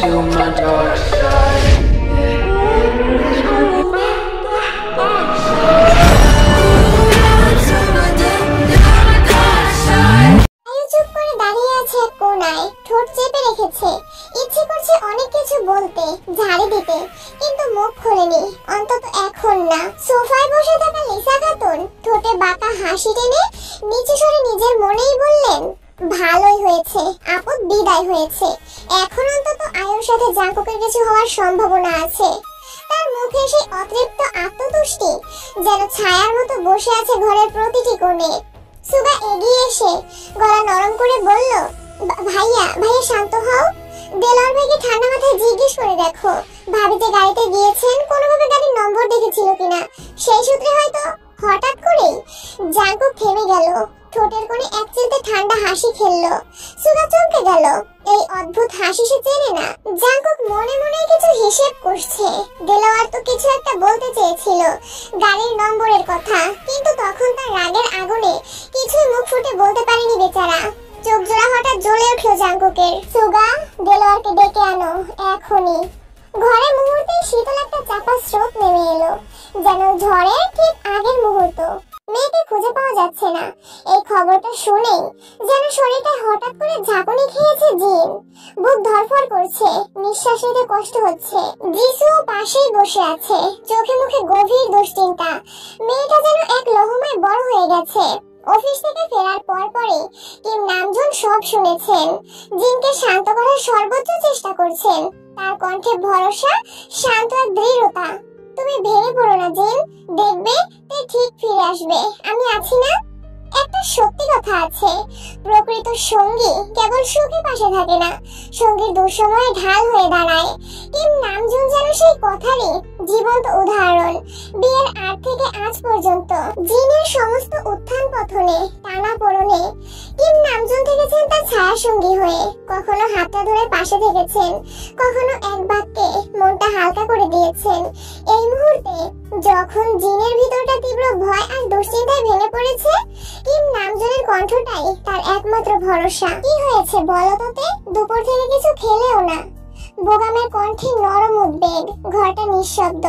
to my dark side. চুপ করে দাঁড়িয়ে আছে এক কোণায়, ঠোঁট চেপে রেখেছে। ইচ্ছে করছে অনেক কিছু বলতে, ঝাড়ি দিতে, কিন্তু মুখ খোলেনি, অন্তত এখন না। সোফায় বসে থাকা লিসা খাতুন ঠোঁটে বাঁকা হাসি টেনে নিচে সরে নিজের মনেই বললেন, ভালোই হয়েছে আপদ বিদায় হয়েছে। এখন অন্তত আয়ুর সাথে জাঙ্কুকের কিছু হওয়ার সম্ভাবনা আছে। তার মুখে সেই অতৃপ্ত আত্মতুষ্টি যেন ছায়ার মতো বসে আছে ঘরের প্রতিটি কোণে। সুগা এগিয়ে এসে গলা নরম করে বলল, ভাইয়া ভাইয়া শান্ত হও। দেলোয়ার ভাইকে ঠান্ডা মাথায় জিজ্ঞেস করে দেখো ভাবি যে গাড়িতে গিয়েছেন কোনোভাবে গাড়ির নম্বর দেখেছিল কিনা। সেই সূত্রে হয়তো হঠাৎ করেই জাঙ্কুক থেমে গেল, ঠোঁটের কোণে এক চিলতে ঠান্ডা হাসি খেললো। সুগা চমকে গেল, এই অদ্ভুত হাসি সে চেনে না। জাঙ্কুক মনে মনে কিছু হিসেব করছে। দেলোয়ার তো কিছু একটা বলতে চেয়েছিল গাড়ির নম্বরের কথা, কিন্তু তখন তার রাগের আগুনে কিছুই মুখ ফুটে বলতে পারেনি বেচারা। চোখ জোড়া হঠাৎ জ্বলে উঠলো জাঙ্কুকের। সুগা, দেলোয়ারকে ডেকে আনো এখনই। ঘরে মুহূর্তে শীতল একটা চাপা স্রোত নেমে এলো, যেন ঝড়ের ঠিক আগের মুহূর্ত। মেয়েকে খুঁজে পাওয়া যাচ্ছে না। এই খবরটা শুনেই যেন শরীরটা হঠাৎ করে ঝাঁকুনি খেয়েছে জিন। বুক ধড়ফড় করছে, নিঃশ্বাস নিতে কষ্ট হচ্ছে। জিসুও পাশেই বসে আছে, চোখে মুখে গভীর দুশ্চিন্তা। মেয়েটা যেন এক লহমায় বড় হয়ে গেছে। অফিস থেকে ফেরার পরই কিম নামজন সব শুনেছেন। জিনকে শান্ত করার সর্বোচ্চ চেষ্টা করছেন। তার কণ্ঠে ভরসা, শান্ত আর দৃঢ়তা। তুমি ভেঙে পড়ো না জিন, দেখবে ঠিক ফিরে আসবে, আমি আছি না। একটা সত্যি কথা আছে, প্রকৃত সঙ্গী কেবল সুখে পাশে থাকে না, সঙ্গীর দুঃসময়ে ঢাল হয়ে দাঁড়ায়। কিম নামজুন যেন সেই কথারই জীবন্ত উদাহরণ। বিয়ের আগ থেকে আজ পর্যন্ত জিনের সমস্ত উত্থান পতনে, টানা পড়নে কিম নামজুন থেকেছেন তার ছায়া সঙ্গী হয়ে। কখনো হাতটা ধরে পাশে থেকেছেন, কখনো এক বাক্যে মনটা হালকা করে দিয়েছেন। এই মুহূর্তে যখন জিনের ভিতরটা তীব্র ভয় আর দুশ্চিন্তায় ভেঙে পড়েছে, কিম নামজনের কণ্ঠটাই তার একমাত্র ভরসা। কি হয়েছে বলো তোতে? দুপুর থেকে কিছু খেলেও না। বোগামের কণ্ঠে নরম উদ্বেগ। ঘরটা নিঃশব্দ,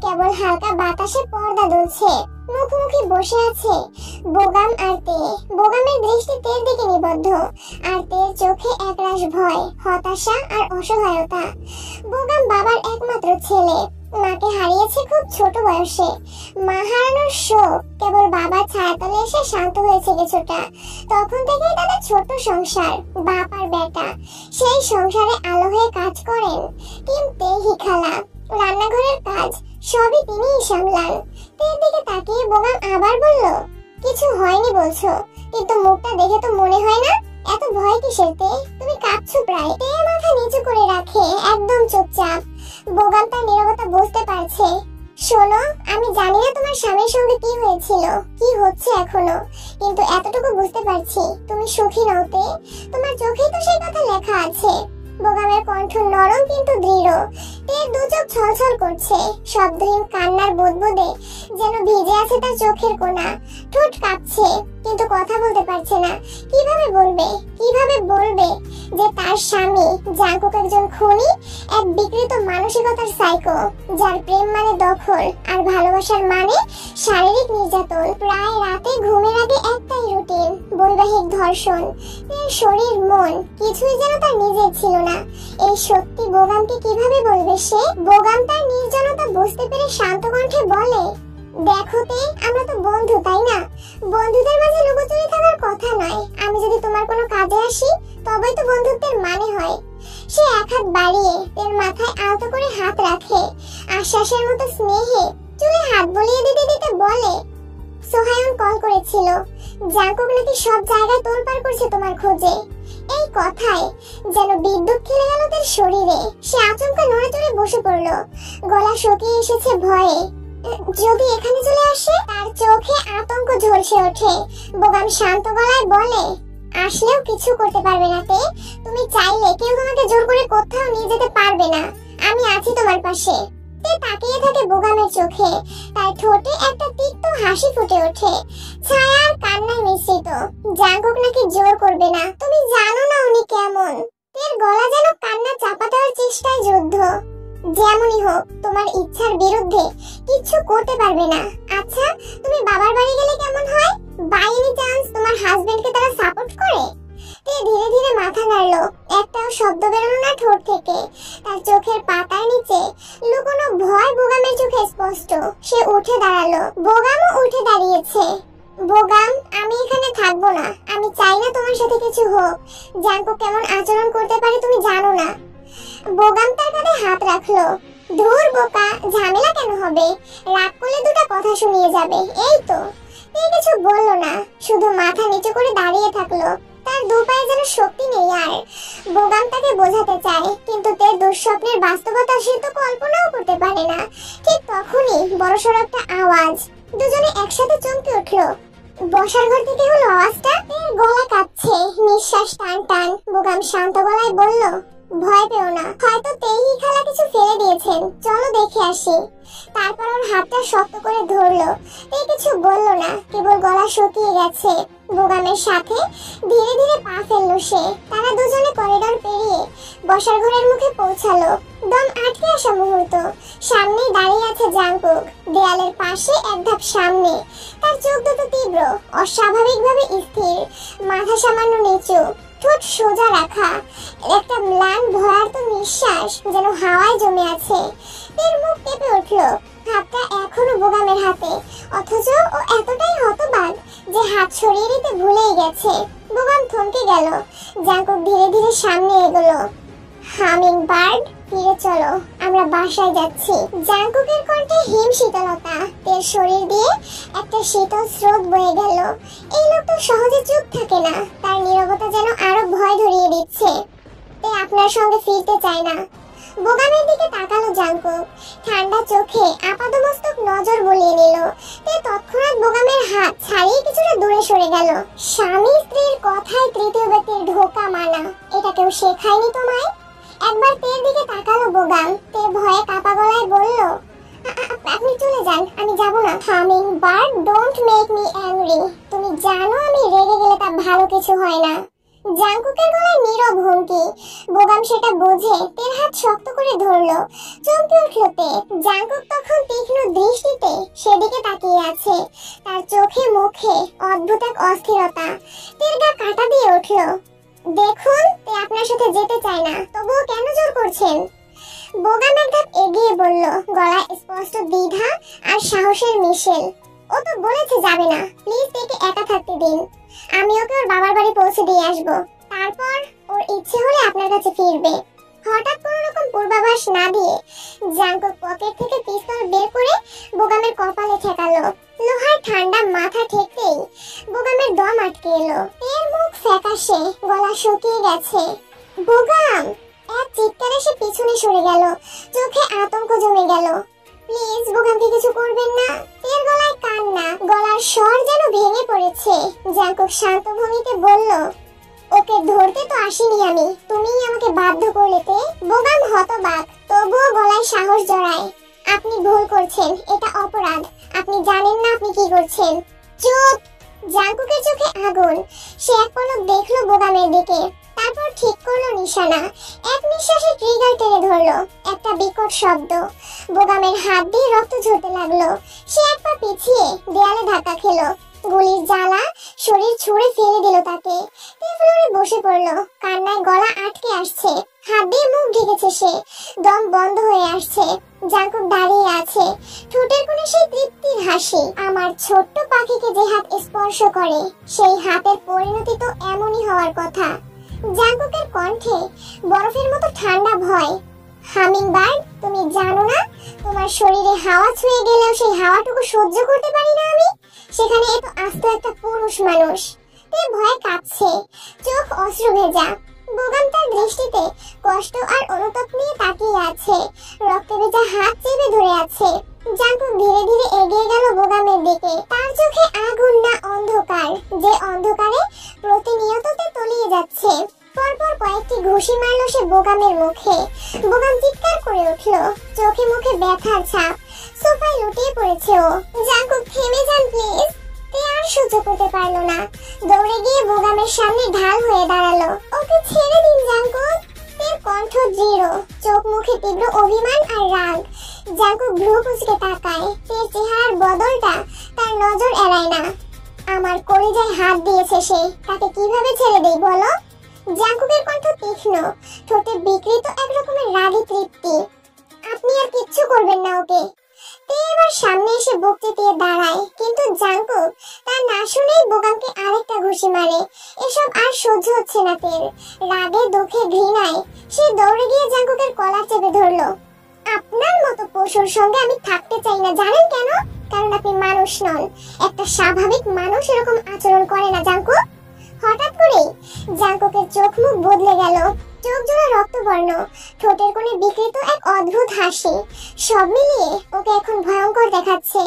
কেবল হালকা বাতাসে পর্দা দুলছে। মুখোমুখি বসে আছে বোগাম আর তে। বোগামের দৃষ্টি তের দিকে নিবদ্ধ, আর তের চোখে একরাশ ভয়, হতাশা আর অসহায়তা। বোগাম বাবার একমাত্র ছেলে, মাকে হারিয়েছে খুব ছোট বয়সে। মা হারানোর শোক কেবল বাবার ছায়াতলে এসে শান্ত হয়েছে কিছুটা। তখন থেকেই তাদের ছোট সংসার, বাপ আর বেটা। সেই সংসারে আলো হয়ে কাজ করেন কিম তেহি খালা। রান্নাঘরের কাজ সবই তিনিই সামলান। তের দিকে তাকিয়ে বোগাম আবার বলল, কিছু হয়নি বলছো, কিন্তু মুখটা দেখে তো মনে হয় না। এত ভয় কিসের তে? তুমি কাঁদছো প্রায়। তে মাথা নিচু করে রাখে, একদম চুপচাপ। বোগাম তার নীরবতা বুঝতে পারছে। শোনো, আমি জানি না তোমার স্বামীর সঙ্গে কি হয়েছিল, কি হচ্ছে এখনো, কিন্তু এতটুকু বুঝতে পারছি তুমি সুখী নও তে। তোমার চোখেই তো সেই কথা লেখা আছে। বোগামের কণ্ঠ নরম কিন্তু দৃঢ়। তের দু চোখ ছলছল করছে, শব্দহীন কান্নার বুদবুদে যেন ভিজে আছে তার চোখের কোণা। ঠোঁট কাঁপছে, কিন্তু কথা বলতে পারছে না। কিভাবে বলবে যে তার স্বামী জাঙ্কুক একজন খুনি, এক বিকৃত মানসিকতার সাইকো, যার প্রেম মানে দখল আর ভালোবাসার মানে শারীরিক নির্যাতন। প্রায় রাতে ঘুমের আগে একটাই রুটিন, বৈবাহিক ধর্ষণ। তার শরীর মন কিছুই যেন তার নিজের ছিল না। এই সত্যি বোগামকে কিভাবে বলবে সে? বোগাম তার নির্জনতা বুঝতে পেরে শান্ত কণ্ঠে বলে, দেখো তে, আমরা তো বন্ধু, তাই না? বন্ধুদের মাঝে লুকোচুরি থাকার কথা নয়। আমি যদি তোমার কোনো কাজে আসি, তবেই তো বন্ধুত্বের মানে হয়। সে এক হাত বাড়িয়ে তের মাথায় আলতো করে হাত রাখে, আশ্বাসের মতো স্নেহে চুলে হাত বুলিয়ে দিতে দিতে বলে, সোহায়ন কল করেছিল, জাঙ্কুক নাকি সব জায়গায় তোলপাড় করছে তোমার খোঁজে। এই কথায় যেন বিদ্যুৎ খেলে গেল তার শরীরে। সে আচমকা নড়ে চড়ে বসে পড়ল, গলা শুকিয়ে এসেছে ভয়ে। যদি এখানে চলে আসে? তার চোখে আতঙ্ক ঝলসে ওঠে। বোগাম শান্ত গলায় বলে, আসলেও কিছু করতে পারবে না তে। তুমি চাইলে কেউ তোমাকে জোর করে কোথাও নিয়ে যেতে পারবে না। আমি আছি তোমার পাশে। তে তাকিয়ে থাকে বোগামের চোখে, তার ঠোঁটে একটা তিক্ত হাসি ফুটে ওঠে, ছায়া আর কান্নায় মিশ্রিত। জাঙ্কুক নাকি জোর করবে না, তুমি জানো না উনি কেমন। তের গলা যেন কান্না চাপা দেওয়ার চেষ্টায় যুদ্ধ। যেমনই হোক, তোমার ইচ্ছার বিরুদ্ধে কিচ্ছু করতে পারবে না। আচ্ছা, তুমি বাবার বাড়ি গেলে কেমন হয়? বাই এনি চান্স তোমার হাজবেন্ডকে তারা সাপোর্ট করে? তে ধীরে ধীরে মাথা নাড়লো, একটাও শব্দ বেরোলো না ঠোঁট থেকে। তার চোখের পাতার নিচে লুকোনো ভয় বোগামের চোখে স্পষ্ট। সে উঠে দাঁড়ালো, বোগামও উঠে দাঁড়িয়েছে। বোগাম, আমি এখানে থাকবো না। আমি চাই না তোমার সাথে কিছু হোক। জাঙ্কুক কেমন আচরণ করতে পারে তুমি জানো না। বোগাম তার কাঁধে হাত রাখলো। ধুর বোকা, ঝামেলা কেন হবে? রাগ করলে দুটো কথা শুনিয়ে যাবে, এই তো। কিছু বললো না, শুধু মাথা নিচু করে দাঁড়িয়ে থাকলো। তার দু পায়ে যেন শক্তি নেই আর। বোগাম তাকে বোঝাতে চায়, কিন্তু তার দুঃস্বপ্নের বাস্তবতা সে তো কল্পনাও করতে পারে না। ঠিক তখনই বড়সড় একটা আওয়াজ। দুজনে একসাথে চমকে উঠলো। বসার ঘর থেকে হলো আওয়াজটা। এর গলা কাঁপছে, নিঃশ্বাস টান টান। বোগাম শান্ত গলায় বলল, ভয় পেও না, হয়তো তেহি খালা কিছু ফেলে দিয়েছেন, চলো দেখে আসি। তারপর ওর হাতটা শক্ত করে ধরলো। কিছু বলল না, কেবল গলা শুকিয়ে গেছে। বোগামের সাথে ধীরে ধীরে পা ফেললো সে। তারা দুজনে করিডোর পেরিয়ে বসার ঘরের মুখে পৌঁছালো। দম আটকে আসা মুহূর্ত। সামনেই দাঁড়িয়ে আছে জাঙ্কুক, দেয়ালের পাশে এক ধাপ সামনে। তার চোখ দুটো তীব্র, অস্বাভাবিকভাবে স্থির, মাথা সামান্য নিচু, ঠোঁট সোজা রাখা। একটা ম্লান ভয়ার্ত নিঃশ্বাস যেন হাওয়ায় জমে আছে। এর মুখ কেঁপে উঠলো। হাতটা এখনো বোগামের হাতে, অথচ ও এতটাই হতবাক যে হাত সরিয়ে দিতে ভুলেই গেছে। বোগাম থমকে গেল। জাঙ্কুক ধীরে ধীরে সামনে এগোলো। হামিং বার্ড, ফিরে চলো, আমরা বাসায় যাচ্ছি। জাঙ্কুকের কণ্ঠে হিম শীতলতা। তের শরীর দিয়ে একটা শীতল স্রোত বয়ে গেল। এই লোক তো সহজে চুপ থাকে না। তার নীরবতা যেন আরো ভয় ধরিয়ে দিচ্ছে। তে আপনার সঙ্গে ফিরতে চায় না। বোগামের দিকে তাকালো জাঙ্কুক। ঠান্ডা চোখে আপাদমস্তক নজর বুলিয়ে নিল। তে তৎক্ষণাৎ বোগামের হাত ছাড়িয়ে কিছুটা দূরে সরে গেল। স্বামী স্ত্রীর কথায় তৃতীয় ব্যক্তির ধোঁকা মানা, এটা কেউ শেখায়নি তোমায়? একবার তের দিকে তাকালো বোগাম। তে ভয়ে কাঁপা গলায় বলল, আপনি চলে যান, আমি যাব না। Humming bird, don't make me angry. তুমি জানো আমি রেগে গেলে তা ভালো কিছু হয় না। জাঙ্কুকের গলায় নীরব হুমকি। বোগাম সেটা বুঝে তের হাত শক্ত করে ধরলো। চমকে উঠলো তে। জাঙ্কুক তখন তীক্ষ্ণ দৃষ্টিতে সেদিকে তাকিয়ে আছে। তার চোখে মুখে অদ্ভুত এক অস্থিরতা। তের গা কাঁটা দিয়ে উঠলো। দেখুন, তে আপনার সাথে যেতে চায় না, তবুও কেন জোর করছেন? বোগাম এক ধাপ এগিয়ে বলল, গলায় স্পষ্ট দ্বিধা আর সাহসের মিশেল। ও তো বলেছে যাবে না, প্লিজ একে একা থাকতে দিন। আমি ওকে ওর বাবার বাড়ি পৌঁছে দিয়ে আসবো, তারপর ওর ইচ্ছে হলে আপনার কাছে ফিরবে। হঠাৎ কোনো রকম পূর্বাভাস না দিয়ে জাঙ্কুক পকেট থেকে পিস্তল বের করে বোগামের কপালে ঠেকালো। লোহার ঠান্ডা মাথা ঠেকতেই বোগামের দম আটকে এলো। এর মুখ ফ্যাকাশে, গলা শুকিয়ে গেছে। বোগাম! এক চিৎকারে সে পিছনে সরে গেল। চোখে আতঙ্ক জমে গেল। প্লিজ বোগামকে কিছু করবেন না। এর গলায় কান্না, গলার স্বর যেন ভেঙে পড়েছে। জাঙ্কুক শান্ত ভঙ্গিতে বলল, ওকে ধরতে তো আসিনি আমি, তুমিই আমাকে বাধ্য করলে। তে বোগাম হতবাক, তবুও গলায় সাহস জড়ায়। আপনি ভুল করছেন, এটা অপরাধ। আপনি জানেন না আপনি কি করছেন। চুপ! জাঙ্কুকের চোখে আগুন। সে এক পলক দেখলো বোগামের দিকে, তারপর ঠিক করলো নিশানা। এক নিঃশ্বাসে ট্রিগার টেনে ধরলো। একটা বিকট শব্দ। বোগামের হাত দিয়ে রক্ত ঝরতে লাগলো। সে এক পা পিছিয়ে দেয়ালে ধাক্কা খেলো। গুলির জ্বালা শরীর ছুঁড়ে ফেলে দিল তাকে। ফ্লোরে বসে পড়লো। কান্নায় গলা আটকে আসছে। হাত দিয়ে মুখ ঢেকেছে সে। দম বন্ধ হয়ে আসছে। জাঙ্কুক দাঁড়িয়ে আছে, ঠোঁটের কোণে সেই তৃপ্তির হাসি। আমার ছোট্ট পাখিকে যে হাত স্পর্শ করে, সেই হাতের পরিণতি তো এমনই হওয়ার কথা। জাঙ্কুকের কণ্ঠে বরফের মতো ঠান্ডা ভয়। হামিং বার্ড, তুমি জানো না তোমার শরীরে হাওয়া ছুঁয়ে গেলেও সেই হাওয়াটুকু সহ্য করতে পারি না আমি। সেখানে এত আস্ত একটা পুরুষ মানুষ। তে ভয়ে কাঁপছে, চোখ অশ্রু ভেজা। বোগাম তার দৃষ্টিতে কষ্ট আর অনুতাপ নিয়ে তাকিয়ে আছে। রক্তে ভেজা হাত চেপে ধরে আছে। জাঙ্কুক ধীরে ধীরে এগিয়ে গেল বোগামের দিকে। তার চোখে আগুন না অন্ধকার, যে অন্ধকারে প্রতিনিয়ত তলিয়ে যাচ্ছে। পরপর কয়েকটি ঘুষি মারলো সে বোগামের মুখে। বোগাম চিৎকার করে উঠলো, চোখে মুখে ব্যথার ছাপ। সোফায় লুটিয়ে পড়েছে ও। জাঙ্কুক, থেমে যান প্লিজ। তে আর আর সহ্য করতে পারলো না, দৌড়ে গিয়ে বোগামের সামনে ঢাল হয়ে দাঁড়ালো। ওকে ছেড়ে দিন জাঙ্কুক। তের কণ্ঠ দৃঢ়, চোখ মুখে তীব্র অভিমান আর রাগ। জাঙ্কুক ভ্রু কুঁচকে তাকায়। তের চেহারার বদলটা তার নজর এড়ায় না। আমার কলিজায় হাত দিয়েছে সে, তাকে কিভাবে ছেড়ে দেই বলো? জাঙ্কুকের কণ্ঠ তীক্ষ্ণ, ঠোঁটে বিকৃত এক রকমের রাগী তৃপ্তি। আপনি আর কিচ্ছু করবেন না ওকে। তে এবার সামনে এসে বুক চেতিয়ে দাঁড়ায়, কিন্তু জাঙ্কুক তা না শুনেই বোগামকে আরেকটা ঘুষি মারে। এসব আর সহ্য হচ্ছে না তের। রাগে, দুঃখে, ঘৃণায় সে দৌড়ে গিয়ে জাঙ্কুকের কলার চেপে ধরলো। আপনার মতো পশুর সঙ্গে আমি থাকতে চাই না, জানেন কেন? কারণ আপনি মানুষ নন। একটা স্বাভাবিক মানুষ এরকম আচরণ করে না জাঙ্কুক। হঠাৎ করেই জাঙ্কুকের চোখ মুখ বদলে গেল। চোখ জোড়া রক্তবর্ণ, ঠোঁটের কোণে বিকৃত এক অদ্ভুত হাসি। সব মিলিয়ে ওকে এখন ভয়ঙ্কর দেখাচ্ছে।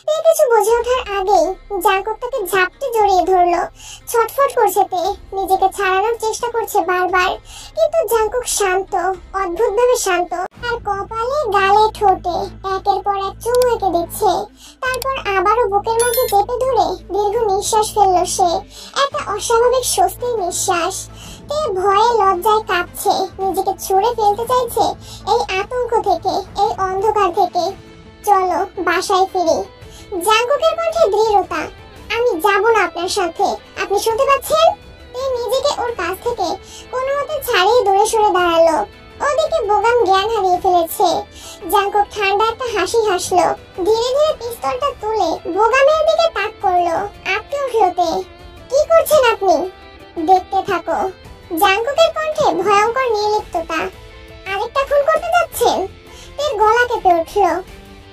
তে কিছু বুঝে ওঠার আগেই জাঙ্কুক তাকে ঝাপটে জড়িয়ে ধরলো। ছটফট করছে তে, নিজেকে ছাড়ানোর চেষ্টা করছে বারবার, কিন্তু জাঙ্কুক শান্ত, অদ্ভুতভাবে শান্ত। আর কপালে, গালে, ঠোঁটে একের পর এক চুমু এঁকে দিচ্ছে। তারপর আবারও বুকের মাঝে চেপে ধরে দীর্ঘ নিঃশ্বাস ফেললো সে, একটা অস্বাভাবিক স্বস্তির নিঃশ্বাস। তে ভয়ে লজ্জায় কাঁপছে, নিজেকে ছুঁড়ে ফেলতে চাইছে এই আতঙ্ক থেকে, এই অন্ধকার থেকে। চলো বাসায় ফিরি। জাঙ্কুকের কণ্ঠে দৃঢ়তা। আমি যাব না আপনার সাথে, আপনি শুনতে পাচ্ছেন? তে নিজেকে ওর কাছ থেকে কোনো মতে ছাড়িয়ে দূরে সরে দাঁড়ালো। ওদিকে বোগাম জ্ঞান হারিয়ে ফেলেছে। জাঙ্কুক ঠান্ডা একটা হাসি হাসলো, ধীরে ধীরে পিস্তলটা তুলে বোগামের দিকে তাক করলো। আটকে উঠলো তে। কি করছেন আপনি? দেখতে থাকো। জাঙ্কুকের কণ্ঠে ভয়ঙ্কর নির্লিপ্ততা। আরেকটা খুন করতে যাচ্ছেন? তের গলা কেঁপে উঠলো।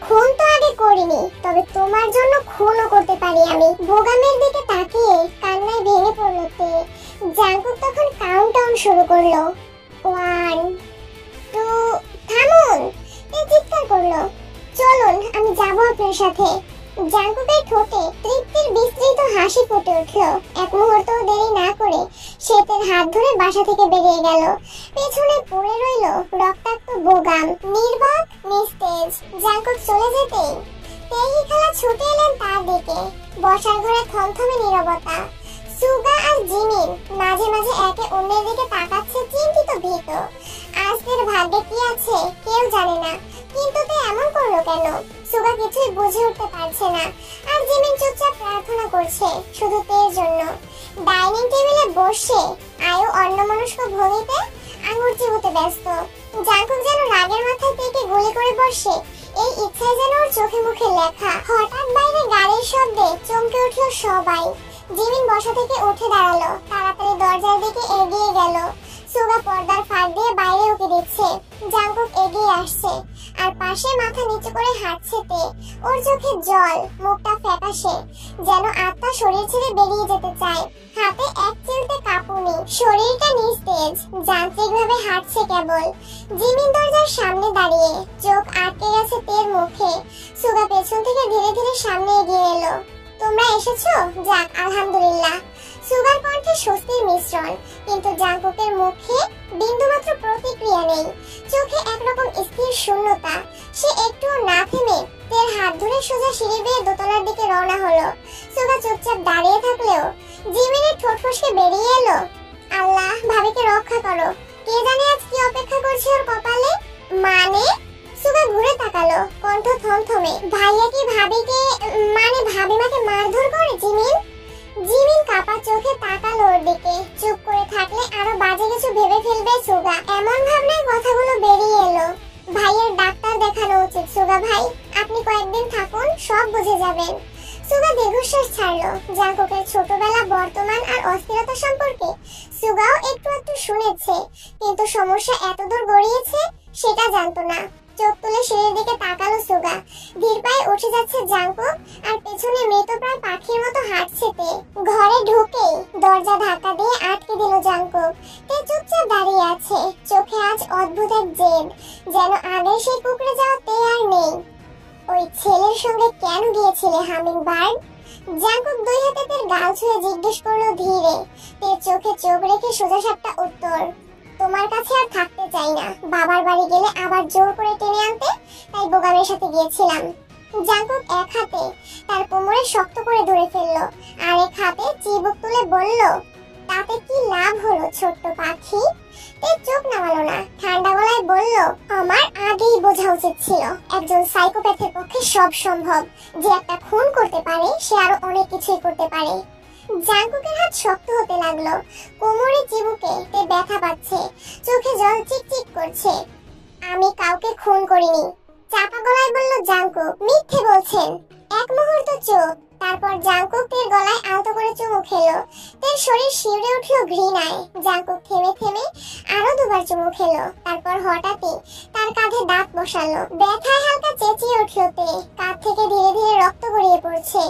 খুন তো আগে করিনি, তবে তোমার জন্য খুনও করতে পারি আমি। বোগামের দিকে তাকিয়ে কান্নায় ভেঙে পড়লো তে। জাঙ্কুক তখন কাউন্টডাউন শুরু করলো। 1, 2, থামুন! তে চিৎকার করলো। চলুন, আমি যাবো আপনার সাথে। জাঙ্কুকের ঠোঁটে তৃপ্তির বিস্তৃত হাসি ফুটে উঠলো। এক মুহূর্ত দেরি না করে সে তের হাত ধরে বাসা থেকে বেরিয়ে গেল। পেছনে পড়ে রইল রক্তাক্ত বোগাম, নির্বাক, নিস্তেজ। জাঙ্কুক চলে যেতেই তেহি খালা ছুটে এলেন তার দিকে। বসার ঘরে থমথমে নীরবতা। সুগা আর জিমিন মাঝে মাঝে একে অন্যের দিকে তাকাচ্ছে, চিন্তিত, ভীত। আজ তের ভাগ্যে কি আছে কেউ জানে না, কিন্তু তে এমন করলো কেন? সুগা কিছুই বুঝে উঠতে পারছে না। আর জিমিন চুপচাপ প্রার্থনা করছে শুধু তের জন্য। ডাইনিং টেবিলে বসে আয়ু অন্যমনস্ক ভঙ্গিতে আঙুর চিবোতে ব্যস্ত। জাঙ্কুক যেন রাগের মাথায় তেকে গুলি করে বসে, এই ইচ্ছায় যেন ওর চোখে মুখে লেখা। হঠাৎ বাইরে গাড়ির শব্দে চমকে উঠলো সবাই। জিমিন বসা থেকে উঠে দাঁড়ালো, তাড়াতাড়ি দরজার দিকে এগিয়ে গেল। সুগা পর্দার ফাঁক দিয়ে বাইরে উকি দিচ্ছে। জাঙ্কুক এগিয়ে আসছে, আর পাশে মাথা নিচু করে হাঁটছে তে। ওর চোখে জল, মুখটা ফ্যাকাশে, যেন আত্মা শরীর ছেড়ে বেরিয়ে যেতে চায়। হাতে এক চিলতে কাঁপুনি, শরীরটা নিস্তেজ, যান্ত্রিকভাবে হাঁটছে কেবল। জিমিন দরজার সামনে দাঁড়িয়ে, চোখ আটকে গেছে তের মুখে। সুগা পেছন থেকে ধীরে ধীরে সামনে এগিয়ে এলো। তোমরা এসেছো? যাক, আলহামদুলিল্লাহ। সুগার কণ্ঠে স্বস্তির মিশ্রণ, কিন্তু জাঙ্কুকের মুখে বিন্দুমাত্র প্রতিক্রিয়া নেই। চোখে একরকম স্থির শূন্যতা। সে একটুও না থেমে তের হাত ধরে সোজা সিঁড়ি বেয়ে দোতলার দিকে রওনা হলো। সুগা চুপচাপ দাঁড়িয়ে থাকলেও জিমিনের ঠোঁট ফসকে বেরিয়ে এলো, আল্লাহ, ভাবিকে রক্ষা করো। কে জানে আজ কি অপেক্ষা করছে ওর কপালে। মানে? সুগা ঘুরে তাকালো, কণ্ঠ থমথমে। ভাইয়া কি ভাবিকে, মানে ভাবিমাকে মারধর করে জিমিন? জিমিন কাপা চোখে তাকালো ওর দিকে। চুপ করে থাকলে আরো বাজে কিছু ভেবে ফেলবে সুগা, এমন ভাবনায় কথাগুলো বেরিয়ে এলো। ভাইয়ের ডাক্তার দেখানো উচিত সুগা ভাই, আপনি কয়েকদিন থাকুন, সব বুঝে যাবেন। সুগা দীর্ঘশ্বাস ছাড়লো। জাঙ্কুকের ছোটবেলা, বর্তমান আর অস্থিরতা সম্পর্কে সুগাও একটু একটু শুনেছে, কিন্তু সমস্যা এতদূর গড়িয়েছে সেটা জানতো না। চোখ তুলে সিঁড়ির দিকে তাকালো সুগা। ধীর পায়ে উঠে যাচ্ছে জাঙ্কুক, আর পেছনে মৃতপ্রায় পাখির মতো হাঁটছে তে। ঘরে ঢুকেই দরজা ধাক্কা দিয়ে আটকে দিল জাঙ্কুক। তে চুপচাপ দাঁড়িয়ে আছে, চোখে আজ অদ্ভুত এক জেদ, যেন আগে সেই কুকড়ে যাওয়া তে আর নেই। ওই ছেলের সঙ্গে কেন গিয়েছিলে হামিং বার্ড? জাঙ্কুক দুই হাতে তের গাল ছুঁয়ে জিজ্ঞেস করলো ধীরে। তের চোখে চোখ রেখে সোজা সাপটা উত্তর, তোমার কাছে আর থাকতে চাই না। বাবার বাড়ি গেলে আবার জোর করে টেনে আনতে, তাই বোগামের সাথে গিয়েছিলাম। জাঙ্কুক এক হাতে তার কোমরে শক্ত করে ধরে ফেললো, আর এক হাতে চিবুক তুলে বলল, তাতে কি লাভ হলো ছোট্ট পাখি? তে চোখ নামালো না, ঠান্ডা গলায় বলল, আমার আগেই বোঝা উচিত ছিল একজন সাইকোপ্যাথের পক্ষে সব সম্ভব। যে একটা খুন করতে পারে সে আরো অনেক কিছুই করতে পারে। জাঙ্কুকের হাত শক্ত হতে লাগলো, কোমরে চিবুকে তে ব্যথা পাচ্ছে, চোখে জল চিকচিক করছে। আমি কাউকে খুন করিনি, চাপা গলায় বলল জাঙ্কুক। মিথ্যে বলছেন। এক মুহূর্ত চুপ, তারপর জাঙ্কুক তের গলায় আলতো করে চুমু খেলো। তের শরীর শিউরে উঠলো ঘৃণায়। জাঙ্কুক থেমে থেমে আরো দুবার চুমু খেলো, তারপর হঠাৎই তার কাঁধে দাঁত বসালো। ব্যথায় হালকা চেঁচিয়ে উঠলো তে, কাঁধ থেকে ধীরে ধীরে রক্ত গড়িয়ে পড়ছে।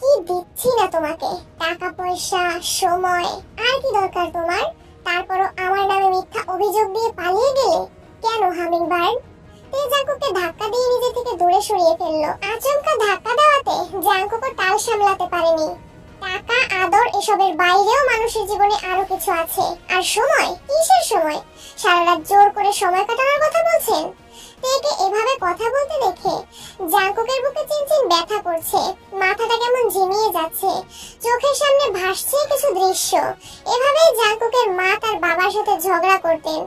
কি দিচ্ছি না তোমাকে? টাকা পয়সা, সময়, আর কি দরকার তোমার? তারপরও আমার নামে মিথ্যা অভিযোগ দিয়ে পালিয়ে গেলে কেন হামিংবার্ড? তে জাঙ্কুককে ধাক্কা দিয়ে নিজে থেকে দূরে সরিয়ে ফেললো। আচমকা ধাক্কা দেওয়াতে জাঙ্কুকও তাল সামলাতে পারেনি। টাকা, আদর এসবের বাইরেও মানুষের জীবনে আরো কিছু আছে। আর সময়? কিসের সময়? সারা রাত জোর করে সময় কাটানোর কথা বলছেন? তেকে এভাবে কথা বলতে দেখে জাঙ্কুকের বুকে চিনচিন ব্যথা করছে, মাথাটা কেমন ঝিমিয়ে যাচ্ছে, চোখের সামনে ভাসছে কিছু দৃশ্য। এভাবেই জাঙ্কুকের মা তার বাবার সাথে ঝগড়া করতেন,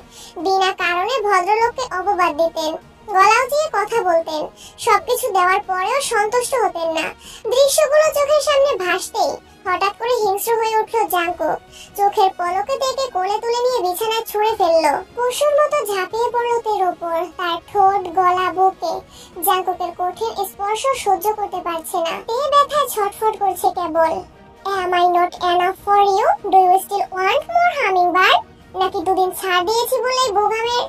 বিনা কারণে ভদ্রলোককে অপবাদ দিতেন, গলা উঁচিয়ে কথা বলতেন। সবকিছু দেওয়ার পরেও সন্তুষ্ট হতেন না। দৃশ্যগুলো চোখের সামনে ভাসতেই হঠাৎ করে হিংস্র হয়ে উঠল জাঙ্কুক। চোখের পলকে তেকে কোলে তুলে নিয়ে বিছানায় ছুঁড়ে ফেললো। পশুর মতো ঝাঁপিয়ে পড়ল তের উপর, তার ঠোঁট, গলা, বুকে। জাঙ্কুকের কঠিন স্পর্শ সহ্য করতে পারছে না। তে ব্যথায় ছটফট করছে কেবল। Am I not enough for you? Do you still want more hummingbird? নাকি দুদিন ছাড় দিয়েছি বলেই বোগামের?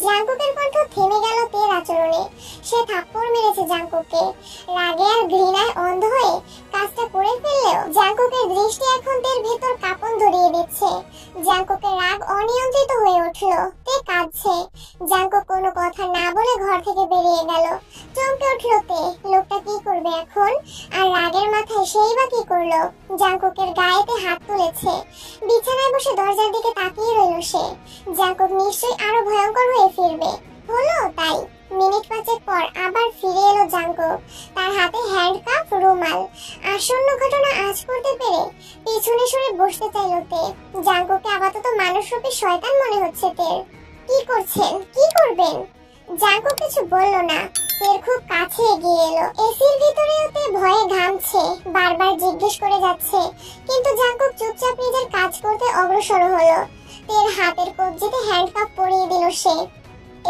জাঙ্কুকের কণ্ঠ থেমে গেল তের আচরণে। সে থাপ্পড় মেরেছে জাঙ্কুককে। রাগে আর ঘৃণায় অন্ধ হয়ে কাজটা করে ফেললেও জাঙ্কুকের দৃষ্টি এখন তের ভেতর কাঁপন ধরিয়ে দিচ্ছে। জাঙ্কুকের রাগ অনিয়ন্ত্রিত হয়ে উঠল। তে কাঁদছে। জাঙ্কুক কোনো কথা না বলে ঘর থেকে বেরিয়ে গেল। চমকে উঠল তে, লোকটা কি করবে এখন? আর রাগের মাথায় সেই বা কি করলো? জাঙ্কুকের গায়েতে হাত তুলেছে। বিছানায় বসে দরজার দিকে তাকিয়ে রইল সে। জাঙ্কুক নিশ্চয়ই আরো ভয়ঙ্কর হয়ে ফিরবে। হলো তাই। মিনিট পাঁচেক পর আবার ফিরে এলো জাঙ্কুক, তার হাতে হ্যান্ডকাফ, রুমাল। আসন্ন ঘটনা আজ করতে পেরে পিছনে সরে বসতে চাইল তে। জাঙ্কুককে আপাতত মানুষরূপী শয়তান মনে হচ্ছে তের। কি করছেন? কি করবেন? জাঙ্কুক কিছু বলল না। তের খুব কাছে এগিয়ে এলো। এসির ভিতরেও তে ভয়ে ঘামছে, বারবার জিজ্ঞেস করে যাচ্ছে, কিন্তু জাঙ্কুক চুপচাপ নিজের কাজ করতে অগ্রসর হলো। তের হাতের কবজিতে হ্যান্ডকাফ পরিয়ে দিল সে।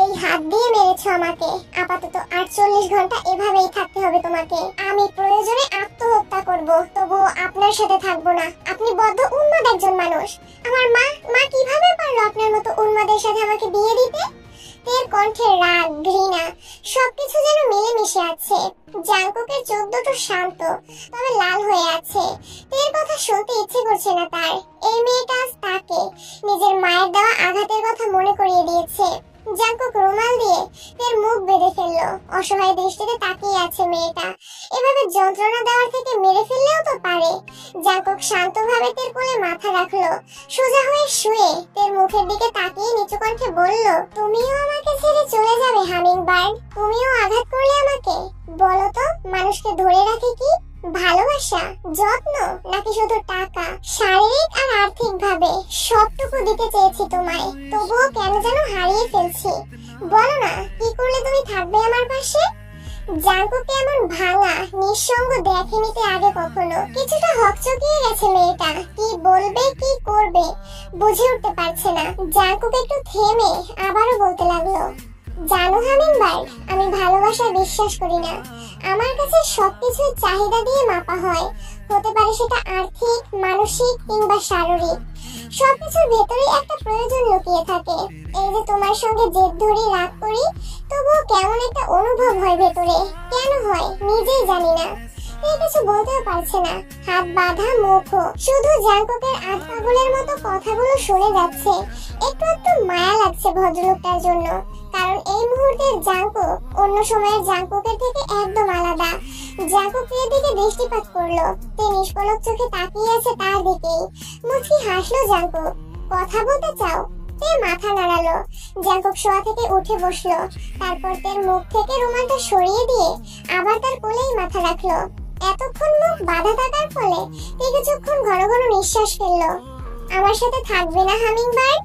এই হাত দিয়ে মেরেছো আমাকে, আপাতত 48 ঘন্টা এভাবেই থাকতে হবে তোমাকে। আমি প্রয়োজনে আত্মহত্যা করব, তবুও আপনার সাথে থাকবো না। আপনি বদ্ধ উন্মাদ একজন মানুষ। আমার মা কিভাবে পারলো আপনার মতো উন্মাদের সাথে আমাকে বিয়ে দিতে? তের কণ্ঠে রাগ, ঘৃণা সবকিছু যেন মিলেমিশে আছে। জাঙ্কুকের চোখ দুটো শান্ত, তবে লাল হয়ে আছে। তের কথা শুনতে ইচ্ছে করছে না তার। এই মেয়েটা আজ তাকে নিজের মায়ের দেওয়া আঘাতের কথা মনে করিয়ে দিয়েছে। জাঙ্কুক রুমাল দিয়ে তের মুখ বেঁধে ফেললো। অসহায় দৃষ্টিতে তাকিয়ে আছে মেয়েটা। এভাবে যন্ত্রণা দেওয়ার থেকে মেরে ফেললেও তো পারে। জাঙ্কুক শান্তভাবে তের কোলে মাথা রাখলো। সোজা হয়ে শুয়ে তের মুখের দিকে তাকিয়ে নিচু কণ্ঠে বলল, তুমিও আমাকে ছেড়ে চলে যাবে হামিংবার্ড? তুমিও আঘাত করলে আমাকে? বলো তো, মানুষকে ধরে রাখে কি? ভালোবাসা, যত্ন, নাকি শুধু টাকা? শারীরিক আর আর্থিক ভাবে সবটুকু দিতে চেয়েছি তোমায়, তবুও কেন যেন হারিয়ে ফেলছি। বলো না, কি করলে তুমি থাকবে আমার পাশে? জাঙ্কুককে এমন ভাঙা, নিঃসঙ্গ দেখেনি তে আগে কখনো। কিছুটা হকচকিয়ে গেছে মেয়েটা। কি বলবে, কি করবে বুঝে উঠতে পারছে না। জাঙ্কুক একটু থেমে আবারও বলতে লাগলো, জানো হামিংবার্ড, আমি ভালোবাসায় বিশ্বাস করি না। আমার কাছে সবকিছুই চাহিদা দিয়ে মাপা হয়। হতে পারে সেটা আর্থিক, মানসিক কিংবা শারীরিক। সবকিছুর ভেতরেই একটা প্রয়োজন লুকিয়ে থাকে। এই যে তোমার সঙ্গে জেদ ধরে রাগ করি, তবুও কেমন একটা অনুভব হয় ভেতরে। কেন হয় নিজেই জানি না। কিছু বলতেও পারছে না, হাত বাঁধা, মুখ। শুধু জাঙ্কুকের আধ পাগলের মতো কথাগুলো শুনে যাচ্ছে। একটু একটু মায়া লাগছে ভদ্রলোকটার জন্য, কারণ এই মুহূর্তের জাঙ্কুক অন্য সময়ের জাঙ্কুকের থেকে একদম আলাদা। জাঙ্কুক এর দিকে দৃষ্টিপাত করলো। তে নিষ্পলক চোখে তাকিয়ে আছে তার দিকেই। মুচকি হাসলো জাঙ্কুক। কথা বলতে চাও? তে মাথা নাড়ালো। জাঙ্কুক শোয়া থেকে উঠে বসলো, তারপর তার মুখ থেকে রুমালটা সরিয়ে দিয়ে আবার তার কোলেই মাথা রাখলো। এতক্ষণ মুখ বাঁধা থাকার ফলে তে কিছুক্ষণ ঘন ঘন নিঃশ্বাস ফেললো। আমার সাথে থাকবে না হামিংবার্ড?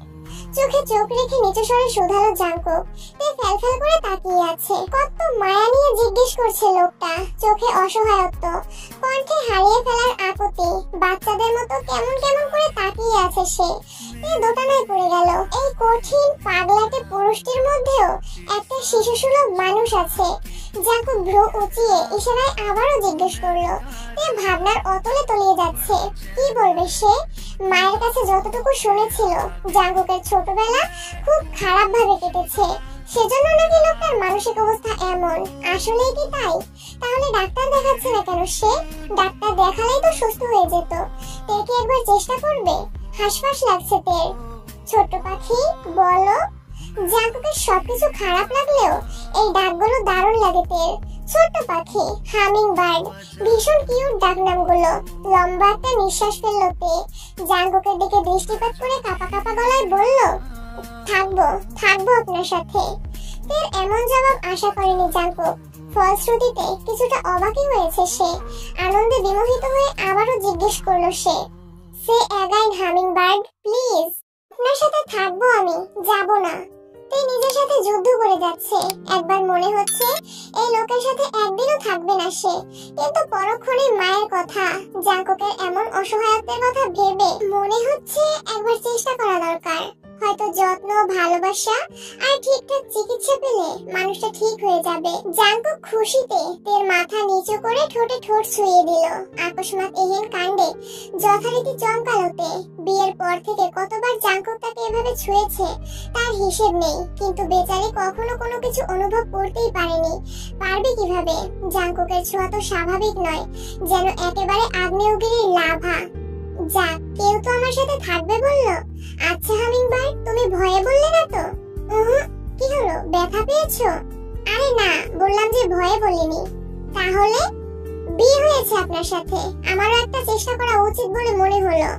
চোখে চোখ রেখে নিচু স্বরে শুধালো জাঙ্কুক। তে ফ্যালফ্যাল করে তাকিয়ে আছে। কত মায়া নিয়ে জিজ্ঞেস করছে লোকটা, চোখে অসহায়ত্ব, কণ্ঠে হারিয়ে ফেলার আকুতি। বাচ্চাদের মতো কেমন কেমন করে তাকিয়ে আছে সে। তে দোটানায় পড়ে গেল। এই কঠিন পাগলাটে পুরুষটির মধ্যেও একটা শিশুসুলভ মানুষ আছে। জাঙ্কুক ভ্রু উঁচিয়ে ইশারায় আবারও জিজ্ঞেস করলো। তে ভাবনার অতলে তলিয়ে যাচ্ছে। কি বলবে সে? মায়ের কাছে যতটুকু শুনেছিল জাঙ্কুকের ছোটবেলা খুব খারাপ ভাবে কেটেছে, সেজন্য নাকি লোকটার মানসিক অবস্থা এমন। আসলেই কি তাই? তাহলে ডাক্তার দেখাচ্ছে না কেন সে? ডাক্তার দেখালেই তো সুস্থ হয়ে যেত। তেকে একবার চেষ্টা করবে? হাসফাস লাগছে তের। ছোট্ট পাখি বলো। জাঙ্কুকের সবকিছু খারাপ লাগলেও এই ডাকগুলো দারুণ লাগে তের। ছোট্ট পাখি, হামিংবার্ড, ভীষণ কিউট ডাক নামগুলো। লম্বা একটা নিঃশ্বাস ফেললো তে। জাঙ্কুকের দিকে দৃষ্টিপাত করে কাঁপা কাঁপা গলায় বলল, থাকবো থাকবো আপনার সাথে। তের এমন জবাব আশা করেনি জাঙ্কুক। ফলশ্রুতিতে কিছুটা অবাকই হয়েছে সে। আনন্দে বিমোহিত হয়ে আবারও জিজ্ঞেস করলো সে অ্যাগাইন হামিংবার্ড প্লিজ। আপনার সাথে থাকবো আমি, যাব না। তে নিজের সাথে যুদ্ধ করে যাচ্ছে। একবার মনে হচ্ছে এই লোকের সাথে একদিনও থাকবে না সে, কিন্তু পরক্ষণে মায়ের কথা, জাঙ্কুকের এমন অসহায়ত্বের কথা ভেবে মনে হচ্ছে একবার চেষ্টা করা দরকার। হয়তো যত্ন, ভালোবাসা আর ঠিকঠাক চিকিৎসা পেলে মানুষটা ঠিক হয়ে যাবে। জাঙ্কুক খুশিতে তের মাথা নিচু করে ঠোঁটে ঠোঁট ছুঁয়ে দিল। আকস্মাত এহেন কাণ্ডে যথারীতি চমকালো তে। বিয়ের পর থেকে কতবার জাঙ্কুক তাকে এভাবে ছুঁয়েছে তার হিসেব নেই, কিন্তু বেচারি কখনো কোনো কিছু অনুভব করতেই পারেনি। পারবে কিভাবে? জাঙ্কুকের ছোঁয়া তো স্বাভাবিক নয়, যেন একেবারে আগ্নেয়গিরির লাভা। যাক, কেউ তো আমার সাথে থাকবে বললো। আচ্ছা হামিংবার্ড, তুমি ভয়ে বললে না তো? কি হলো, ব্যথা পেয়েছো? আরে না, বললাম যে ভয়ে বলিনি। তাহলে বিয়ে হয়েছে আপনার সাথে, আমারও একটা চেষ্টা করা উচিত বলে মনে হলো।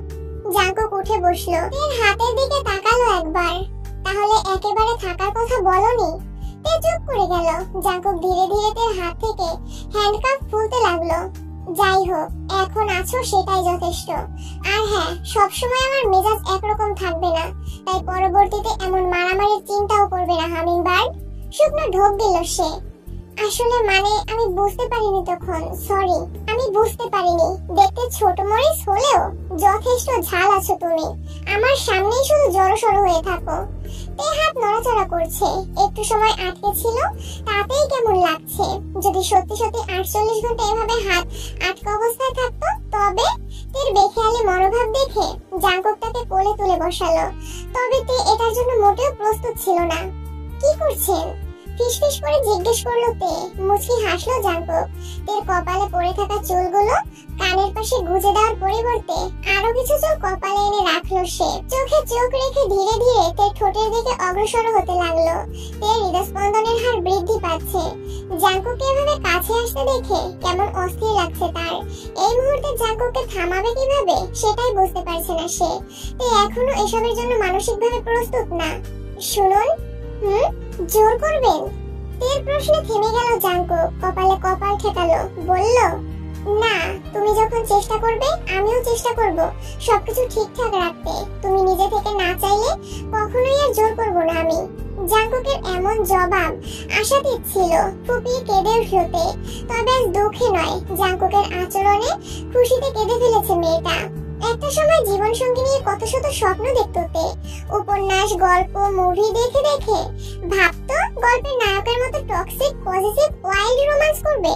জাঙ্কুক উঠে বসলো। তের হাতের দিকে তাকালো একবার। তাহলে একেবারে থাকার কথা বলনি? তে চুপ করে গেল। জাঙ্কুক ধীরে ধীরে তের হাত থেকে হ্যান্ডকাফ খুলতে লাগলো। যাই হোক, এখন আছো সেটাই যথেষ্ট। আর হ্যাঁ, সবসময় আমার মেজাজ একরকম থাকবে না, তাই পরবর্তীতে এমন মারামারির চিন্তাও করবে না হামিংবার্ড। শুকনো ঢোক দিল সে। আসলে মানে আমি বুঝতে পারিনি তখন, সরি। আমি বুঝতে পারিনি। দেখতে ছোট মরিচ হলেও যথেষ্ট ঝাল আছো তুমি। আমার সামনেই শুধু জড়সড় হয়ে থাকো। তে হাত নড়াচড়া করছে। একটু সময় আটকে ছিল, তাতেই কেমন লাগছে। যদি সত্যি সত্যি 48 ঘন্টা এভাবে হাত আটকা অবস্থায় থাকতো তবে? তের বেখেয়ালি মনোভাব দেখে জাঙ্কুক তাকে কোলে তুলে বসালো। তবে তে এটার জন্য মোটেও প্রস্তুত ছিল না। কি করছেন? ফিসফিস করে জিজ্ঞেস করলো তে। মুচকি হাসলো জাঙ্কুক। তের কপালে পড়ে থাকা চুলগুলো কানের পাশে গুজে দেওয়ার পরিবর্তে আরো কিছু চুল কপালে এনে রাখলো সে। চোখে চোখ রেখে ধীরে ধীরে তের ঠোঁটের দিকে অগ্রসর হতে লাগলো। তের হৃদস্পন্দনের হার বৃদ্ধি পাচ্ছে। জাঙ্কুককে এভাবে কাছে আসতে দেখে কেমন অস্থির লাগছে তার। এই মুহূর্তে জাঙ্কুককে থামাবে কিভাবে সেটাই বুঝতে পারছে না সে। তে এখনো এসবের জন্য মানসিকভাবে প্রস্তুত না। শুনুন। জোর করবেন? তের প্রশ্নে থেমে গেল জাঙ্কুক। কপালে কপাল ঠেকালো। বলল, না, তুমি যখন চেষ্টা করবে আমিও চেষ্টা করব সবকিছু ঠিকঠাক রাখতে। তুমি নিজে থেকে না চাইলে কখনোই আর জোর করব না আমি। জাঙ্কুকের এমন জবাব আশাতীত ছিল। ফুপিয়ে কেঁদে উঠল তে। তবে আজ দুঃখে নয়, জাঙ্কুকের আচরণে খুশিতে কেঁদে ফেলেছে মেয়েটা। একটা সময় জীবন সঙ্গী নিয়ে কত শত স্বপ্ন দেখতো তে। উপন্যাস, গল্প, মুভি দেখে দেখে ভাবতো গল্পের নায়কের মতো টক্সিক, পজিটিভ, ওয়াইল্ড রোম্যান্স করবে,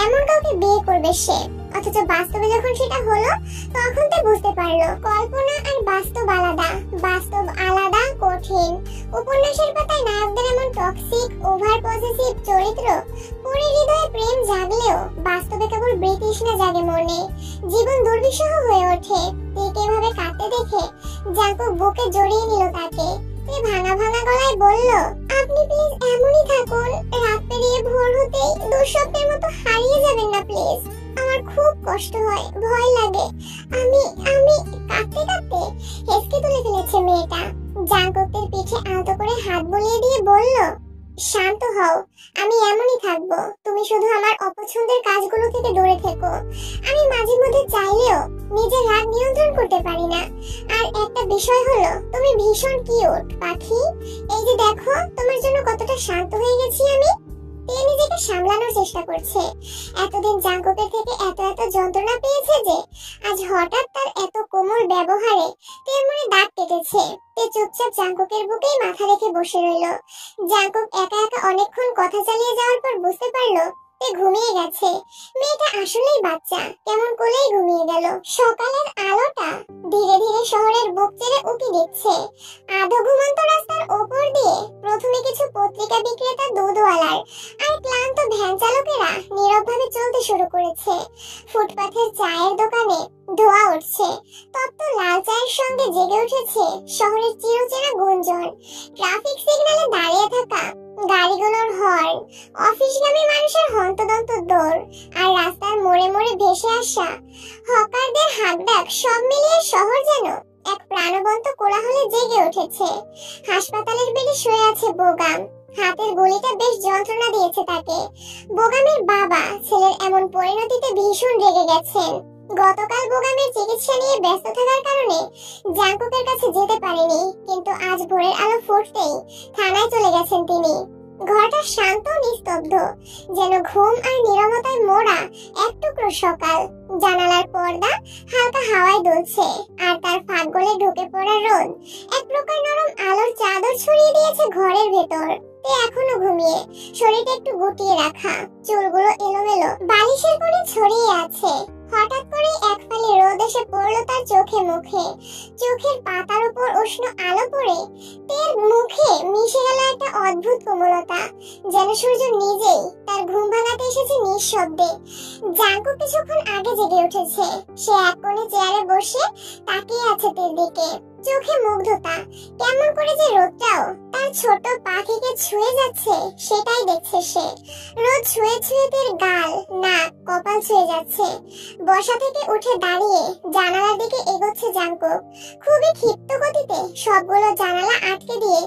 এমন কাউকে বিয়ে করবে সে। অথচ বাস্তবে যখন সেটা হলো তখন তো বুঝতে পারলো কল্পনা আর বাস্তব আলাদা। বাস্তব আলাদা, কঠিন। উপন্যাসের পাতায় নায়কদের এমন টক্সিক, ওভার পজিটিভ চরিত্র পড়ে হৃদয়ে প্রেম জাগলেও বাস্তবে কেবল বৃতৃষ্ণা জাগে মনে। জীবন দুর্বিষহ হয়ে ওঠে। তেকে এভাবে কাঁদতে দেখে জাঙ্কুক বুকে জড়িয়ে নিল তাকে। তে ভাঙা ভাঙা গলায় বলল, আপনি প্লিজ এমনই থাকুন। রাত পেরিয়ে ভোর হতেই দুঃস্বপ্নের মতো হারিয়ে যাবেন না প্লিজ। আমার খুব কষ্ট হয়, ভয় লাগে। আমি কাঁদতে কাঁদতে হেসকে তুলে ফেলেছে মেয়েটা। জাঙ্কুকের পিঠে আলতো করে হাত বুলিয়ে দিয়ে বলল, শান্ত হও, আমি এমনই থাকবো। তুমি শুধু আমার অপছন্দের কাজগুলো থেকে দূরে থেকো। আমি মাঝে মধ্যে চাইলেও নিজের রাগ নিয়ন্ত্রণ করতে পারি না। আর একটা বিষয় হলো, তুমি ভীষণ কিউট পাখি। এই যে দেখো, তোমার জন্য কতটা শান্ত হয়ে গেছি আমি। সে নিজেকে সামলানোর চেষ্টা করছে। এতদিন জাঙ্কুকের থেকে এত এত যন্ত্রণা পেয়েছে যে আজ হঠাৎ তার এত কোমল ব্যবহারে তের মনে দাগ কেটেছে। তে চুপচাপ জাঙ্কুকের বুকেই মাথা রেখে বসে রইল। জাঙ্কুক একা একা অনেকক্ষণ কথা চালিয়ে যাওয়ার পর বুঝতে পারলো তে ঘুমিয়ে গেছে। মেয়েটা আসলেই বাচ্চা, কেমন কোলেই ঘুমিয়ে গেল। সকালের আলোটা ধীরে ধীরে শহরের বুক চেড়ে উঁকি দিচ্ছে। আধো ঘুমন্ত রাস্তার ওপর দিয়ে প্রথমে কিছু পত্রিকা বিক্রেতা, দুধওয়ালার আর ক্লান্ত ভ্যান চালকেরা নীরবভাবে চলতে শুরু করেছে। ফুটপাথের চায়ের দোকানে ধোঁয়া উঠছে। তপ্ত লাল চায়ের সঙ্গে জেগে উঠেছে শহরের চিরচেনা গুঞ্জন। ট্রাফিক সিগন্যালে দাঁড়িয়ে থাকা গাড়িগুলোর হর্ন, অফিসগামী মানুষের হন্তদন্ত দৌড়, আর রাস্তার মোড়ে মোড়ে ভেসে আসা হকারদের হাঁকডাক, সব মিলিয়ে শহর যেন এক প্রাণবন্ত কোলাহলে জেগে উঠেছে। হাসপাতালের বেডে শুয়ে আছে বোগাম। হাতের গুলিটা বেশ যন্ত্রণা দিয়েছে তাকে। বোগামের বাবা ছেলের এমন পরিণতিতে ভীষণ রেগে গেছেন। গতকাল বোগামের চিকিৎসা নিয়ে ব্যস্ত থাকার কারণে জাঙ্কুকের কাছে যেতে পারেনি, কিন্তু আজ ভোরের আলো ফুটতেই থানায় চলে গেছেন তিনি। ঘরটা শান্ত নিস্তব্ধ, যেন ঘুম আর নীরবতায় মোড়া এক টুকরো সকাল। জানালার পর্দা হালকা হাওয়ায় দুলছে, আর তার ফাঁক গলে ঢুকে পড়া রোদ এক প্রকার নরম আলোর চাদর ছড়িয়ে দিয়েছে ঘরের ভেতর। তে এখনো ঘুমিয়ে, শরীরটা একটু গুটিয়ে রাখা, চুলগুলো এলোমেলো বালিশের কোণে ছড়িয়ে আছে। হঠাৎ করে এক ফালি রোদ এসে পড়লো তার চোখে মুখে। চোখের পাতার উপর উষ্ণ আলো পড়ে তের মুখে মিশে গেল একটা অদ্ভুত কোমলতা, যেন সূর্য নিজেই তার ঘুম ভাঙাতে এসেছে নিঃশব্দে। জাঙ্কুক কিছুক্ষণ আগে জেগে উঠেছে। সে এক কোণে চেয়ারে বসে তাকিয়ে আছে তের দিকে। চোখে মুগ্ধতা, কেমন করে যে রোদটাও তার ছোট পাখিকে ছুঁয়ে যাচ্ছে সেটাই দেখছে সে। রোদ ছুঁয়ে ছুঁয়ে তের গাল, নাক, কপাল ছুঁয়ে যাচ্ছে। বসা থেকে উঠে দাঁড়িয়ে জানালার দিকে এগোচ্ছে জাঙ্কুক। খুবই ক্ষিপ্ত গতিতে সবগুলো জানালা আটকে দিয়ে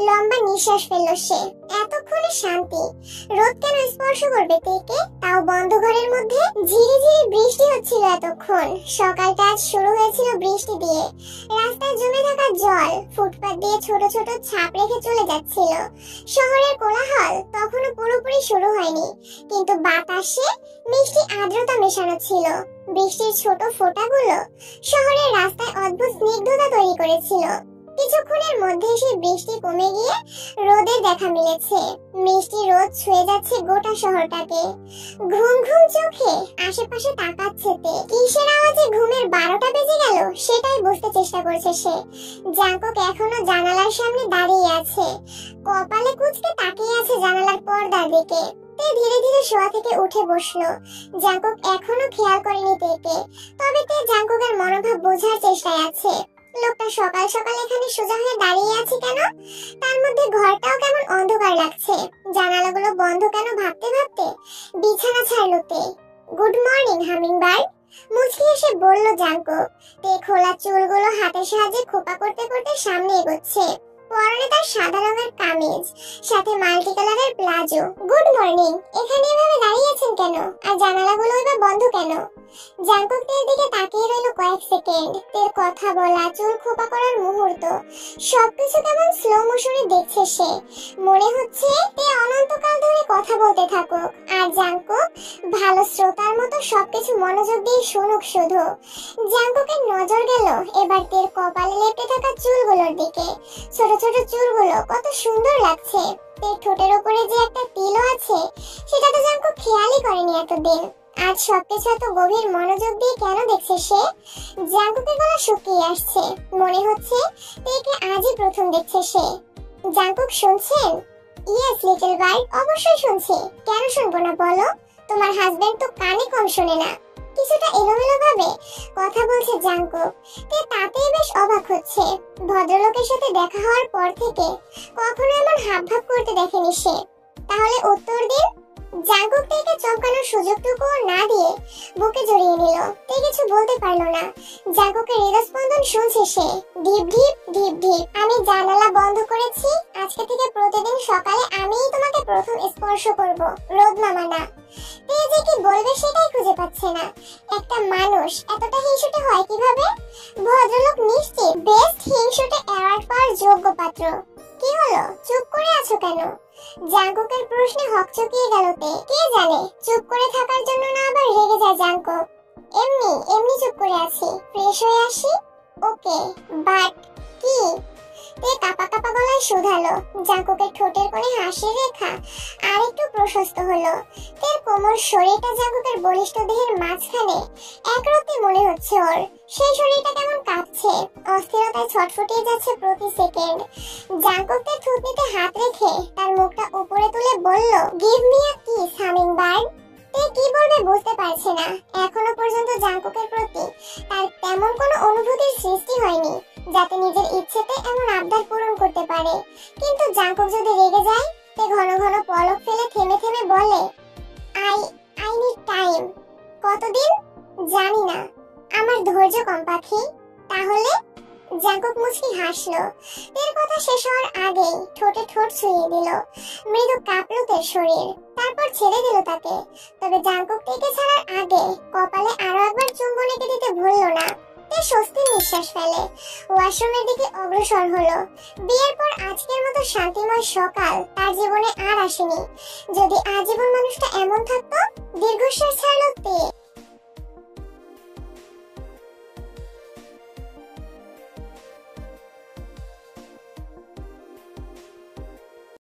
লম্বা নিঃশ্বাস ফেলল সে। এতক্ষণে শান্তি। রোদ কেন স্পর্শ করবে তেকে, তাও বন্ধ ঘরের মধ্যে? ঝিরিঝিরি বৃষ্টি হচ্ছিল এতক্ষণ। সকালটা আজ শুরু হয়েছিল বৃষ্টি দিয়ে। রাস্তায় জমে থাকা জল ফুটপাত দিয়ে ছোট ছোট ছাপ রেখে চলে যাচ্ছিল। শহরের কোলাহল তখনও পুরোপুরি শুরু হয়নি, কিন্তু বাতাসে মিষ্টি আর্দ্রতা মেশানো ছিল। বৃষ্টির ছোট ফোঁটাগুলো শহরের রাস্তায় অদ্ভুত স্নিগ্ধতা তৈরি করেছিল। কিছুক্ষণের মধ্যে সেই বৃষ্টি কমে গিয়ে রোদের দেখা মিলেছে। মিষ্টি রোদ ছুঁয়ে যাচ্ছে গোটা শহরটাকে। ঘুম ঘুম চোখে আশেপাশে তাকাচ্ছে তে। কিসের আওয়াজে ঘুমের 12টা বেজে গেল সেটাই বুঝতে চেষ্টা করছে সে। জাঙ্কুক এখনো জানালার সামনে দাঁড়িয়ে আছে, কপালে কুঁচকে তাকিয়ে আছে জানালার পর্দার দিকে। তে ধীরে ধীরে শোয়া থেকে উঠে বসলো। জাঙ্কুক এখনো খেয়াল করেনি তেকে, তবে তে জাঙ্কুকের মনোভাব বোঝার চেষ্টায় আছে। লোকটা সকাল সকাল এখানে সোজা হয়ে দাঁড়িয়ে আছে কেন? তার মধ্যে ঘরটাও কেমন অন্ধকার লাগছে। জানালাগুলো বন্ধ কেন ভাবতে ভাবতে বিছানা ছাড়লো তে। গুড মর্নিং হামিংবার্ড, মুচকি এসে বলল জাঙ্কুক। তে খোলা চুলগুলো হাতের সাহায্যে খোপা করতে করতে সামনে এগোচ্ছে। পরনে তার সাদা রঙের কামিজ, সাথে মাল্টি কালারের প্লাজো। গুড মর্নিং, এখানে এভাবে দাঁড়িয়েছেন কেন? আর জানালাগুলো এবার বন্ধ কেন? জাঙ্কুক তের দিকে তাকিয়ে রইল কয়েক সেকেন্ড। তের কথা বলা, চুল খোপা করার মুহূর্ত, সবকিছু কেমন স্লো মোশনে দেখছে সে। মনে হচ্ছে তে অনন্তকাল ধরে কথা বলতে থাকুক, আর জাঙ্কুক ভালো শ্রোতার মতো সবকিছু মনোযোগ দিয়ে শুনুক শুধু। জাঙ্কুকের নজর গেল এবার তের কপালে লেপটে থাকা চুলগুলোর দিকে। ছোট ছোট চুলগুলো কত সুন্দর লাগছে। তের ঠোঁটের উপরে যে একটা তিলও আছে সেটা তো জাঙ্কুক খেয়ালই করেনি এতদিন। আজ সবকিছু এত গভীর মনোযোগ দিয়ে কেন দেখছে সে? জাঙ্কুকের গলা শুকিয়ে আসছে। মনে হচ্ছে তেকে আজই প্রথম দেখছে সে। জাঙ্কুক শুনছেন? ইয়েস লিটল বার্ড, অবশ্যই শুনছি। কেন শুনবো না বলো? তোমার হাজবেন্ড তো কানে কম শোনে না। কিছুটা এলোমেলো ভাবে কথা বলছে জাঙ্কুক। তে তাতেই বেশ অবাক হচ্ছে। ভদ্রলোকের সাথে দেখা হওয়ার পর থেকে কখনো এমন হাবভাব করতে দেখেনি সে। তাহলে উত্তর দিন। জাঙ্কুক থেকে চমকানোর সুযোগটুকু না দিয়ে বুকে জড়িয়ে নিল। তে কিছু বলতে পারলো না। জাঙ্কুকের হৃদস্পন্দন শুনছে সে। ঢিপ ঢিপ ঢিপ ঢিপ। আমি জানালা বন্ধ করেছি। আজকে থেকে প্রতিদিন সকালে আমিই তোমাকে প্রথম স্পর্শ করব। রোদ মামা না। তে যে কি বলবে সেটাই খুঁজে পাচ্ছে না। একটা মানুষ এতটা হিংসুটে হয় কিভাবে? ভদ্রলোক নিশ্চিত বেস্ট হিংসুটে অ্যাওয়ার্ড পাওয়ার যোগ্য পাত্র। কি হলো, চুপ করে আছো কেন? জাঙ্কুকের প্রশ্নে হকচকিয়ে গেল তে। কে জানে, চুপ করে থাকার জন্য না আবার রেগে যায় জাঙ্কুক। এমনি এমনি চুপ করে আছি, ফ্রেশ হয়ে আসি। ওকে, বাট কি? তে কাপা কাপা গলায় শুধালো। জাঙ্কুকের ঠোঁটের কোণে হাসির রেখা আর একটু প্রশস্ত হলো। তের কোমল শরীরটা জাঙ্কুকের বলিষ্ঠ দেহের মাঝখানে একরকম মনে হচ্ছে ওর। সেই শরীরটা কেমন কাঁপছে, অস্থিরতায় ছটফটিয়ে যাচ্ছে প্রতি সেকেন্ড। জাঙ্কুকের থুতনিতে হাত রেখে তার মুখটা উপরে তুলে বলল, give me a kiss hummingbird. তে কি বলবে বুঝতে পারছে না। এখনো পর্যন্ত জাঙ্কুকের প্রতি তার তেমন কোনো অনুভূতির সৃষ্টি হয়নি যাতে নিজের ইচ্ছেতে এমন আবদার পূরণ করতে পারে। কিন্তু জাঙ্কুক যদি রেগে যায়, তে ঘন ঘন পলক ফেলে থেমে থেমে বলে, আই নিড টাইম। কতদিন জানি না, আমার ধৈর্য কম পাখি। তাহলে? জাঙ্কুক মুচকি হাসলো। তের কথা শেষ হওয়ার আগেই ঠোঁটে ঠোঁট ছুঁয়ে দিল। মৃদু কাঁপলো তের শরীর, তারপর ছেড়ে দিল তাকে। তবে জাঙ্কুক টেকে ছাড়ার আগে কপালে আরো একবার চুম্বন এঁকে দিতে ভুলল না। তে স্বস্তির নিঃশ্বাস ফেলে ওয়াশরুমের দিকে অগ্রসর হলো। বিয়ের পর আজকের মতো শান্তিময় সকাল তার জীবনে আর আসেনি। যদি আজীবন মানুষটা এমন থাকতো। দীর্ঘশ্বাস ছাড়লো তে।